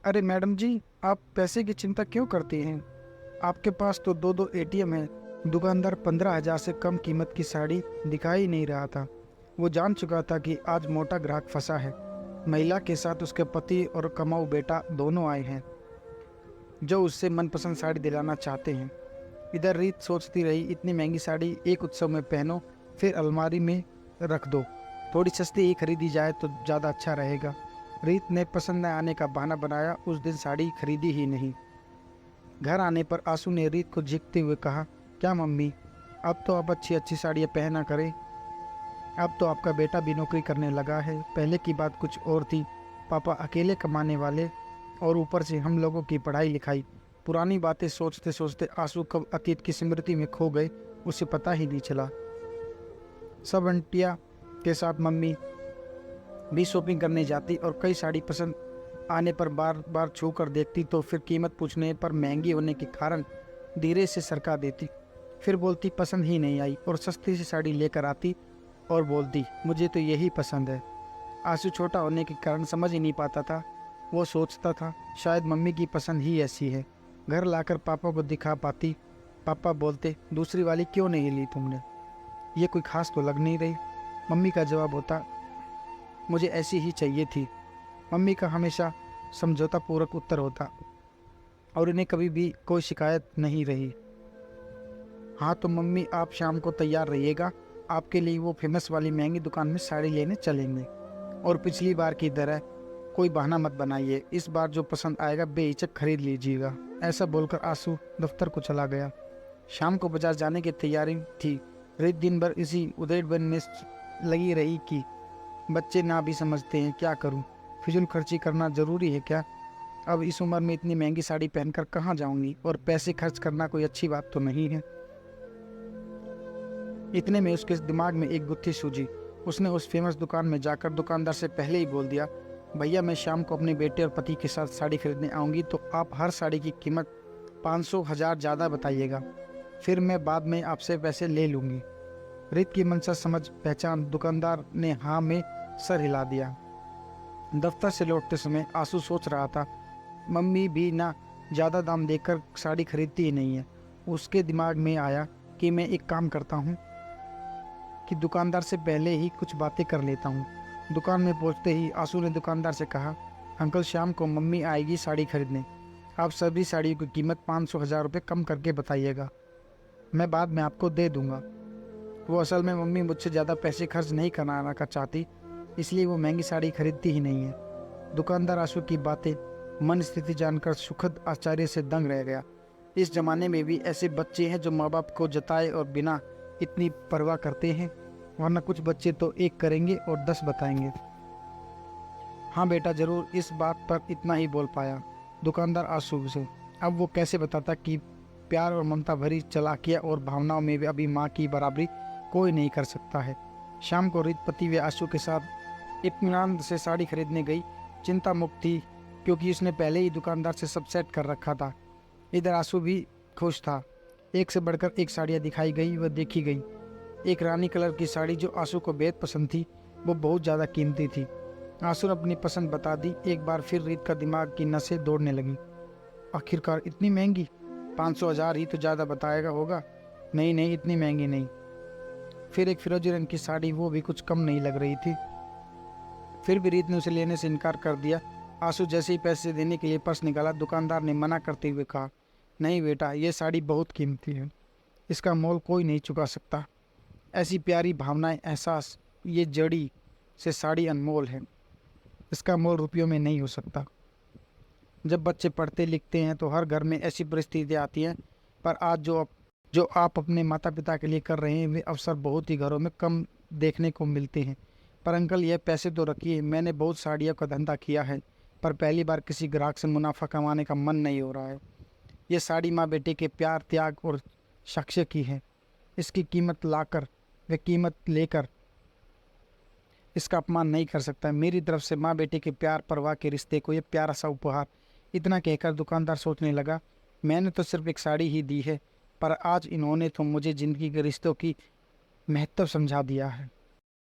अरे मैडम जी, आप पैसे की चिंता क्यों करती हैं? आपके पास तो दो दो एटीएम है। दुकानदार 15,000 से कम कीमत की साड़ी दिखा ही नहीं रहा था। वो जान चुका था कि आज मोटा ग्राहक फंसा है। महिला के साथ उसके पति और कमाऊ बेटा दोनों आए हैं, जो उससे मनपसंद साड़ी दिलाना चाहते हैं। इधर रीत सोचती रही, इतनी महंगी साड़ी एक उत्सव में पहनो, फिर अलमारी में रख दो। थोड़ी सस्ती ही खरीदी जाए तो ज़्यादा अच्छा रहेगा। रीत ने पसंद न आने का बहाना बनाया, उस दिन साड़ी खरीदी ही नहीं। घर आने पर आंसू ने रीत को झिकते हुए कहा, क्या मम्मी, अब तो आप अच्छी अच्छी साड़ियाँ पहना करें। अब तो आपका बेटा भी नौकरी करने लगा है। पहले की बात कुछ और थी। पापा अकेले कमाने वाले, और ऊपर से हम लोगों की पढ़ाई लिखाई। पुरानी बातें सोचते सोचते आंसू कब अतीत की स्मृति में खो गए, उसे पता ही नहीं चला। सब आंटियाँ के साथ मम्मी भी शॉपिंग करने जाती और कई साड़ी पसंद आने पर बार बार छू कर देखती, तो फिर कीमत पूछने पर महंगी होने के कारण धीरे से सरका देती। फिर बोलती पसंद ही नहीं आई, और सस्ती सी साड़ी लेकर आती और बोलती मुझे तो यही पसंद है। आंसू छोटा होने के कारण समझ ही नहीं पाता था। वो सोचता था शायद मम्मी की पसंद ही ऐसी है। घर लाकर पापा को दिखा पाती। पापा बोलते दूसरी वाली क्यों नहीं ली तुमने, ये कोई खास तो लग नहीं रही। मम्मी का जवाब होता मुझे ऐसी ही चाहिए थी। मम्मी का हमेशा समझौता पूर्वक उत्तर होता, और इन्हें कभी भी कोई शिकायत नहीं रही। हाँ तो मम्मी, आप शाम को तैयार रहिएगा, आपके लिए वो फेमस वाली महंगी दुकान में साड़ी लेने चलेंगे। और पिछली बार की तरह कोई बहाना मत बनाइए, इस बार जो पसंद आएगा बेहिचक खरीद लीजिएगा। ऐसा बोलकर आंसू दफ्तर को चला गया। शाम को बाजार जाने की तैयारी थी। रित दिन भर इसी उधेड़बन में लगी रही कि बच्चे ना भी समझते हैं, क्या करूं? फिजूल खर्ची करना ज़रूरी है क्या? अब इस उम्र में इतनी महंगी साड़ी पहनकर कहाँ जाऊंगी, और पैसे खर्च करना कोई अच्छी बात तो नहीं है। इतने में उसके दिमाग में एक गुत्थी सूझी। उसने उस फेमस दुकान में जाकर दुकानदार से पहले ही बोल दिया, भैया मैं शाम को अपने बेटे और पति के साथ साड़ी खरीदने आऊँगी, तो आप हर साड़ी की कीमत 500 1000 ज़्यादा बताइएगा, फिर मैं बाद में आपसे पैसे ले लूँगी। रित की मंशा समझ पहचान दुकानदार ने हाँ में सर हिला दिया। दफ्तर से लौटते समय आंसू सोच रहा था, मम्मी भी ना ज़्यादा दाम देकर साड़ी खरीदती ही नहीं है। उसके दिमाग में आया कि मैं एक काम करता हूँ कि दुकानदार से पहले ही कुछ बातें कर लेता हूँ। दुकान में पहुँचते ही आंसू ने दुकानदार से कहा, अंकल शाम को मम्मी आएगी साड़ी खरीदने, आप सभी साड़ियों की कीमत 500 1000 रुपये कम करके बताइएगा, मैं बाद में आपको दे दूँगा। वो असल में मम्मी मुझसे ज़्यादा पैसे खर्च नहीं कराना का चाहती, इसलिए वो महंगी साड़ी खरीदती ही नहीं है। दुकानदार आंसू की बातें मन स्थिति जानकर सुखद आश्चर्य से दंग रह गया। इस जमाने में भी ऐसे बच्चे हैं जो माँ बाप को जताए और बिना इतनी परवाह करते हैं, वरना कुछ बच्चे तो एक करेंगे और 10 बताएंगे। हाँ बेटा ज़रूर, इस बात पर इतना ही बोल पाया दुकानदार आंसू से। अब वो कैसे बताता कि प्यार और ममता भरी चालाकियाँ और भावनाओं में भी अभी माँ की बराबरी कोई नहीं कर सकता है। शाम को रित पति व आंसू के साथ इत्मीनान से साड़ी खरीदने गई। चिंता मुक्त थी, क्योंकि उसने पहले ही दुकानदार से सब सेट कर रखा था। इधर आंसू भी खुश था। एक से बढ़कर एक साड़ियाँ दिखाई गई व देखी गई। एक रानी कलर की साड़ी जो आंसू को बेहद पसंद थी, वो बहुत ज़्यादा कीमती थी। आंसू ने अपनी पसंद बता दी। एक बार फिर रीत का दिमाग की नसें दौड़ने लगी। आखिरकार इतनी महंगी, 500 1000 ही तो ज़्यादा बताएगा होगा। नहीं नहीं, इतनी महंगी नहीं। फिर एक फिरोजी रंग की साड़ी, वो भी कुछ कम नहीं लग रही थी। फिर भी रीत ने उसे लेने से इनकार कर दिया। आंसू जैसे ही पैसे देने के लिए पर्स निकाला, दुकानदार ने मना करते हुए कहा, नहीं बेटा, ये साड़ी बहुत कीमती है, इसका मोल कोई नहीं चुका सकता। ऐसी प्यारी भावनाएं, एहसास, ये जड़ी से साड़ी अनमोल है, इसका मोल रुपयों में नहीं हो सकता। जब बच्चे पढ़ते लिखते हैं तो हर घर में ऐसी परिस्थितियाँ आती हैं, पर आज जो आप अपने माता पिता के लिए कर रहे हैं, वे अवसर बहुत ही घरों में कम देखने को मिलते हैं। पर अंकल, ये पैसे तो रखिए, मैंने बहुत साड़ियों का धंधा किया है, पर पहली बार किसी ग्राहक से मुनाफा कमाने का मन नहीं हो रहा है। ये साड़ी माँ बेटे के प्यार, त्याग और साक्ष्य की है। इसकी कीमत लाकर वे कीमत लेकर इसका अपमान नहीं कर सकता। मेरी तरफ से माँ बेटे के प्यार परवाह के रिश्ते को ये प्यारा सा उपहार। इतना कहकर दुकानदार सोचने लगा, मैंने तो सिर्फ एक साड़ी ही दी है, पर आज इन्होंने तो मुझे ज़िंदगी के रिश्तों की महत्व समझा दिया है।